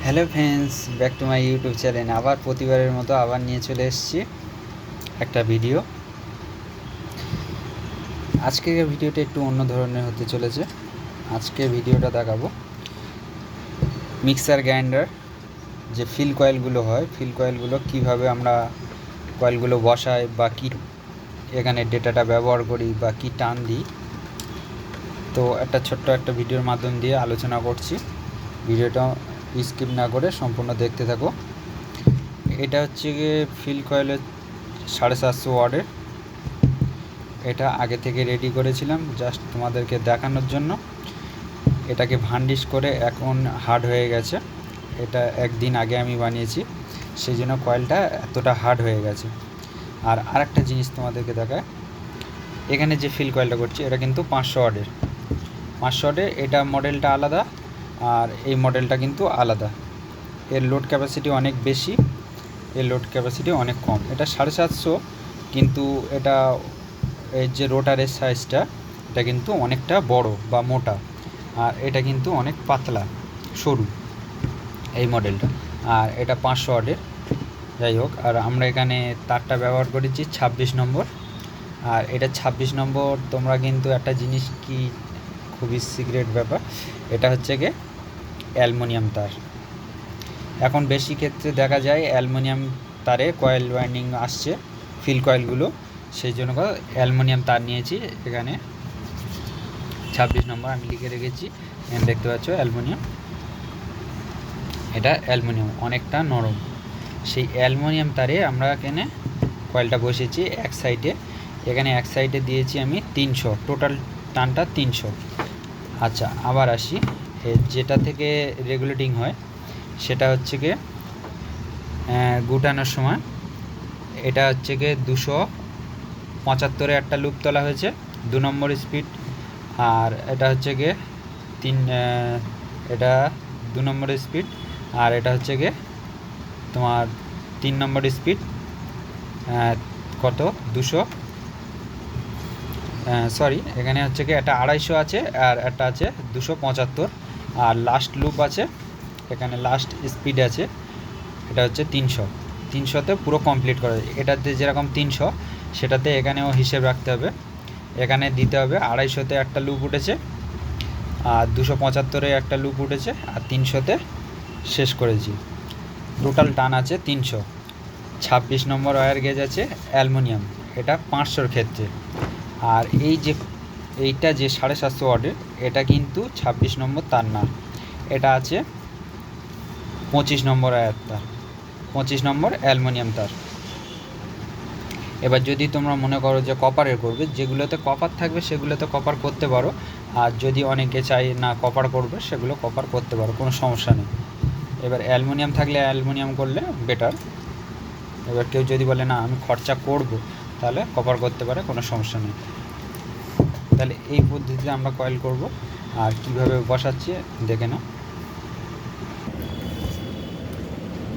Hello friends, back to my YouTube channel. আবার প্রতিবারের মতো আবার নিয়ে চলে এসেছি একটা ভিডিও। আজকের ভিডিওটা একটু অন্য ধরনের হতে চলেছে। আজকের ভিডিওটা দেখাবো মিক্সার গ্রাইন্ডার যে ফিল কয়েলগুলো হয়, ফিল কয়েলগুলো কীভাবে আমরা কয়েলগুলো বসাই বা কী এখানে ডেটাটা ব্যবহার করি বা কী টান দিই। তো একটা ছোট্ট একটা ভিডিওর মাধ্যম দিয়ে আলোচনা করছি। ভিডিওটা স্কিপ না করে সম্পূর্ণ দেখতে থাকো। এটা হচ্ছে গিয়ে ফিল কয়েলের 750 ওয়াটের। এটা আগে থেকে রেডি করেছিলাম জাস্ট তোমাদেরকে দেখানোর জন্য। এটাকে ভান্ডিশ করে এখন হার্ড হয়ে গেছে। এটা একদিন আগে আমি বানিয়েছি, সেই জন্য কয়েলটা এতটা হার্ড হয়ে গেছে। আর আরেকটা জিনিস তোমাদেরকে দেখায়, এখানে যে ফিল কয়েলটা করছি এটা কিন্তু 500 ওয়াটের। 500 ওয়াটের এটা মডেলটা আলাদা, আর এই মডেলটা কিন্তু আলাদা। এর লোড ক্যাপাসিটি অনেক বেশি, এর লোড ক্যাপাসিটি অনেক কম। এটা 750, কিন্তু এটা এর যে রোটারের সাইজটা এটা কিন্তু অনেকটা বড় বা মোটা, আর এটা কিন্তু অনেক পাতলা সরু এই মডেলটা। আর এটা 500 ওয়াটের। যাই হোক, আর আমরা এখানে তারটা ব্যবহার করেছি 26 নম্বর। আর এটা 26 নম্বর। তোমরা কিন্তু একটা জিনিস কি খুবই সিক্রেট ব্যাপার, এটা হচ্ছে গিয়ে অ্যালুমিনিয়াম তার। এখন বেশি ক্ষেত্রে দেখা যায় অ্যালুমিনিয়াম তারে কয়েল ওয়াইন্ডিং আসছে ফিল কয়েলগুলো, সেই জন্য অ্যালুমিনিয়াম তার নিয়েছি। এখানে 26 নম্বর আমি লিখে রেখেছি, দেখতে পাচ্ছ অ্যালুমিনিয়াম। এটা অ্যালুমিনিয়াম অনেকটা নরম। সেই অ্যালুমিনিয়াম তারে আমরা এখানে কয়েলটা বসেছি এক সাইডে। এখানে এক সাইডে দিয়েছি আমি 300, টোটাল টানটা 300। আচ্ছা, আবার আসি যেটা থেকে রেগুলেটিং হয় সেটা হচ্ছে গিয়ে গুটানোর সময়। এটা হচ্ছে গিয়ে 275-এ একটা লুপ তোলা হয়েছে 2 নম্বর স্পিড। আর এটা হচ্ছে গিয়ে এটা 2 নম্বর স্পিড, আর এটা হচ্ছে গিয়ে তোমার 3 নম্বর স্পিড। কত 200, সরি, এখানে হচ্ছে গিয়ে একটা 250 আছে আর একটা আছে 275। আর লাস্ট লুপ আছে এখানে, লাস্ট স্পিড আছে এটা হচ্ছে 300। 300তে পুরো কমপ্লিট করা যায়। এটাতে যেরকম 300 সেটাতে এখানেও হিসেব রাখতে হবে। এখানে দিতে হবে 250-তে একটা লুপ উঠেছে, আর 275-এ একটা লুপ উঠেছে, আর 300-তে শেষ করেছি। টোটাল টান আছে 300। 26 নম্বর ওয়্যার গেজ আছে অ্যালুমিনিয়াম, এটা 500-র ক্ষেত্রে। আর এইটা যে 750 ওয়াটের এটা কিন্তু 26 নম্বর তার না, এটা আছে 25 নম্বর ওয়্যার তার, 25 নম্বর অ্যালুমিনিয়াম তার। এবার যদি তোমরা মনে করো যে কপারের করবে, যেগুলোতে কপার থাকবে সেগুলোতে কপার করতে পারো। আর যদি অনেকে চাই না কপার করবে, সেগুলো কপার করতে পারো, কোনো সমস্যা নেই। এবার অ্যালুমিনিয়াম থাকলে অ্যালুমিনিয়াম করলে বেটার। এবার কেউ যদি বলে না আমি খরচা করব, তাহলে কপার করতে পারে, কোনো সমস্যা নেই। তাহলে এই পদ্ধতিতে আমরা কয়েল করব। আর কিভাবে বসাচ্ছি দেখে নাও।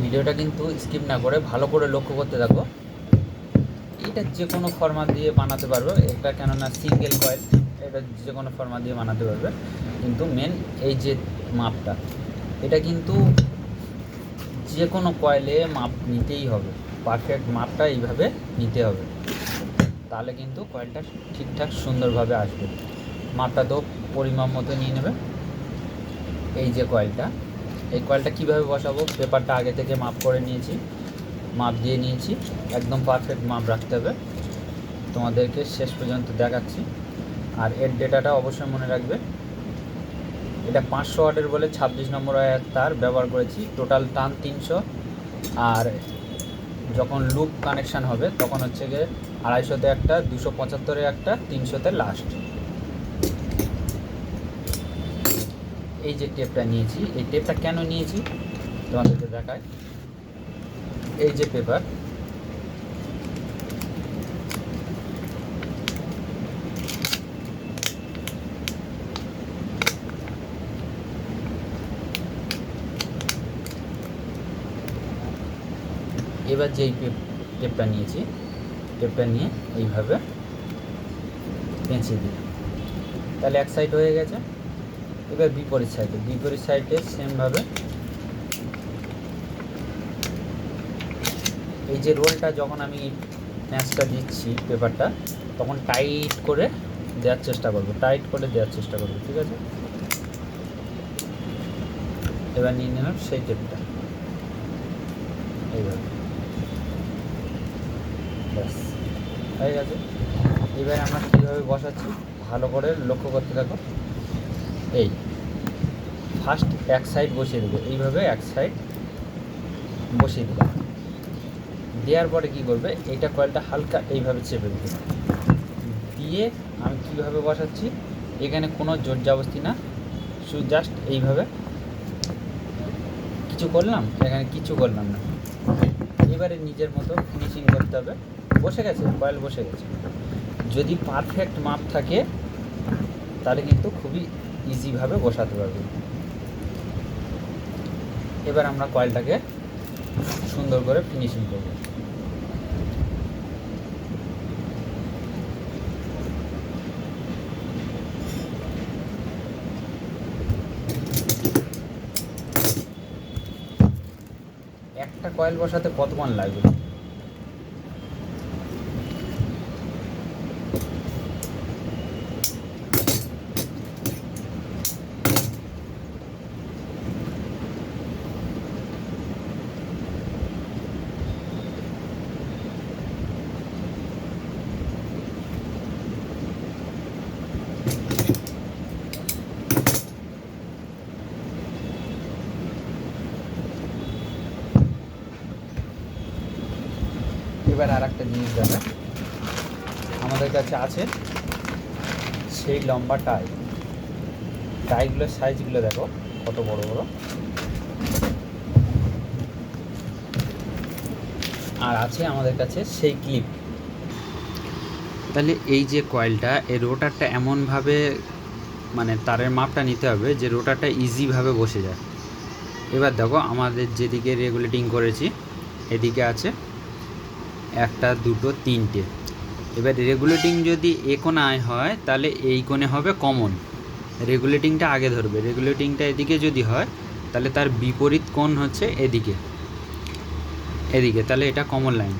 ভিডিওটা কিন্তু স্কিপ না করে ভালো করে লক্ষ্য করতে থাকো। এটা যে কোনো ফরম্যাট দিয়ে বানাতে পারবে, এটা কেননা সিঙ্গেল কয়েল, এটা যে কোনো ফরম্যাট দিয়ে বানাতে পারবে। কিন্তু মেন এই যে মাপটা, এটা কিন্তু যে কোনো কয়েলে মাপ নিতেই হবে, পারফেক্ট মাপটা এইভাবে নিতে হবে, তাহলে কিন্তু কয়েলটা ঠিকঠাক সুন্দরভাবে আসবে। মাপটা তো পরিমাপ মতো নিয়ে নেবে। এই যে কয়েলটা, এই কয়েলটা কীভাবে বসাবো, পেপারটা আগে থেকে মাপ করে নিয়েছি, মাপ দিয়ে নিয়েছি, একদম পারফেক্ট মাপ রাখতে হবে। তোমাদেরকে শেষ পর্যন্ত দেখাচ্ছি। আর এর ডেটাটা অবশ্যই মনে রাখবে। এটা 500 ওয়াটের বলে 26 নম্বর ওয়্যার তার ব্যবহার করেছি, টোটাল টান 300। আর যখন লুপ কানেকশান হবে তখন হচ্ছে গিয়ে 250-তে একটা, 275-এ একটা, 300-তে লাস্ট। এই যে টেপটা নিয়েছি, এই টেপটা কেন নিয়েছি তোমাদেরকে দেখায়। এই যে পেপার, এবার যেই টেপটা নিয়েছি, টেপটা নিয়ে এইভাবে পেঁচে দিই, তাহলে এক সাইড হয়ে গেছে। এবার বিপরীত সাইডে সেমভাবে এই যে রোলটা যখন আমি ম্যাচটা দিচ্ছি পেপারটা, তখন টাইট করে দেওয়ার চেষ্টা করবো, ঠিক আছে। এবার নিয়ে নিলাম সেই টেপটা, এইভাবে, ব্যাস হয়ে গেছে। এবার আমরা কীভাবে বসাচ্ছি ভালো করে লক্ষ্য করতে থাকো। এই ফার্স্ট এক সাইড বসিয়ে দেবো, এইভাবে এক সাইড বসিয়ে দিলাম। দেওয়ার পরে কী করবে, এইটা কয়েলটা হালকা এইভাবে চেপে দেবে। দিয়ে আমি কীভাবে বসাচ্ছি, এখানে কোনো জোর জবস্তি না, শুধু জাস্ট এইভাবে কিছু করলাম, এখানে কিছু করলাম না। এবারে নিজের মতো ফিনিশিং করতে হবে। বসে গেছে, কয়েল বসে গেছে। যদি পারফেক্ট মাপ থাকে তাহলে কিন্তু খুবই ইজিভাবে বসাতে পারবে। এবার আমরা কয়েলটাকে সুন্দর করে ফিনিশিং করব। একটা কয়েল বসাতে কতক্ষণ লাগবে? এবার আর একটা জিনিস দেখো, আমাদের কাছে আছে সেই লম্বা টাইগুলোর সাইজগুলো দেখো কত বড় বড়। আর আছে আমাদের কাছে সেই ক্লিপ। তাহলে এই যে কয়েলটা, এই রোটারটা এমনভাবে মানে তারের মাপটা নিতে হবে যে রোটারটা ইজিভাবে বসে যায়। এবার দেখো আমাদের যেদিকে রেগুলেটিং করেছি এদিকে আছে একটা, দুটো, তিনটে। এবার রেগুলেটিং যদি এ কোণায় হয় তাহলে এই কোণে হবে কমন, রেগুলেটিংটা আগে ধরবে। রেগুলেটিংটা এদিকে যদি হয় তাহলে তার বিপরীত কোণ হচ্ছে এদিকে, তাহলে এটা কমন লাইন।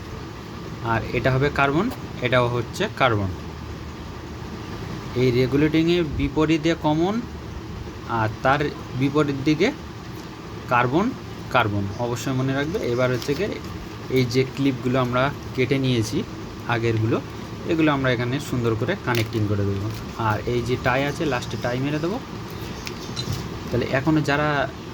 আর এটা হবে কার্বন, এটাও হচ্ছে কার্বন। এই রেগুলেটিংয়ের বিপরীতে কমন আর তার বিপরীত দিকে কার্বন অবশ্যই মনে রাখবে। এবার হচ্ছে কি, এই যে ক্লিপগুলো আমরা কেটে নিয়েছি আগেরগুলো, এগুলো আমরা এখানে সুন্দর করে কানেক্টিং করে দেবো। আর এই যে টাই আছে লাস্টে টাই মেরে দেবো। তাহলে এখনও যারা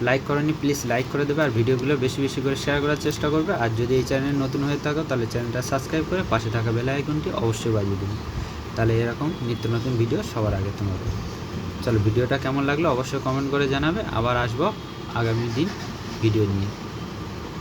লাইক করেনি প্লিজ লাইক করে দেবে, আর ভিডিওগুলো বেশি বেশি করে শেয়ার করার চেষ্টা করবে। আর যদি এই চ্যানেলে নতুন হয়ে থাকো তাহলে চ্যানেলটা সাবস্ক্রাইব করে পাশে থাকা বেল আইকনটি অবশ্যই বাজিয়ে দেবে, তাহলে এরকম নিত্য নতুন ভিডিও সবার আগে তোমাদের। চলো ভিডিওটা কেমন লাগলো অবশ্যই কমেন্ট করে জানাবে। আবার আসবো আগামী দিন ভিডিও নিয়ে।